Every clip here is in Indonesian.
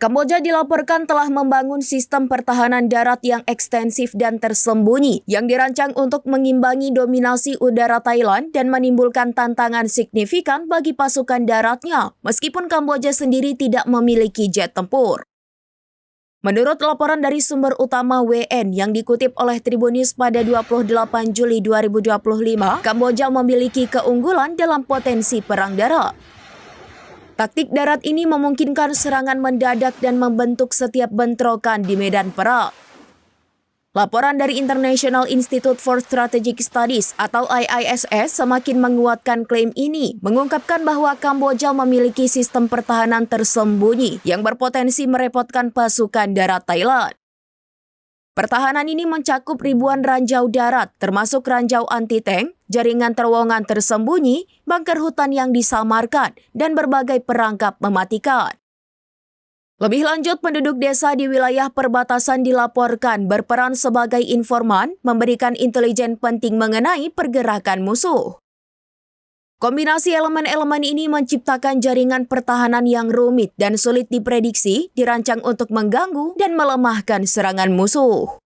Kamboja dilaporkan telah membangun sistem pertahanan darat yang ekstensif dan tersembunyi yang dirancang untuk mengimbangi dominasi udara Thailand dan menimbulkan tantangan signifikan bagi pasukan daratnya, meskipun Kamboja sendiri tidak memiliki jet tempur. Menurut laporan dari sumber utama WN yang dikutip oleh Tribunnews pada 28 Juli 2025, Kamboja memiliki keunggulan dalam potensi perang darat. Taktik darat ini memungkinkan serangan mendadak dan membentuk setiap bentrokan di medan perang. Laporan dari International Institute for Strategic Studies atau IISS semakin menguatkan klaim ini, mengungkapkan bahwa Kamboja memiliki sistem pertahanan tersembunyi yang berpotensi merepotkan pasukan darat Thailand. Pertahanan ini mencakup ribuan ranjau darat, termasuk ranjau anti-tank, jaringan terowongan tersembunyi, bunker hutan yang disamarkan, dan berbagai perangkap mematikan. Lebih lanjut, penduduk desa di wilayah perbatasan dilaporkan berperan sebagai informan, memberikan intelijen penting mengenai pergerakan musuh. Kombinasi elemen-elemen ini menciptakan jaringan pertahanan yang rumit dan sulit diprediksi, dirancang untuk mengganggu dan melemahkan serangan musuh.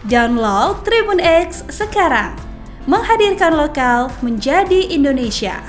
Download Tribun X sekarang, menghadirkan lokal menjadi Indonesia.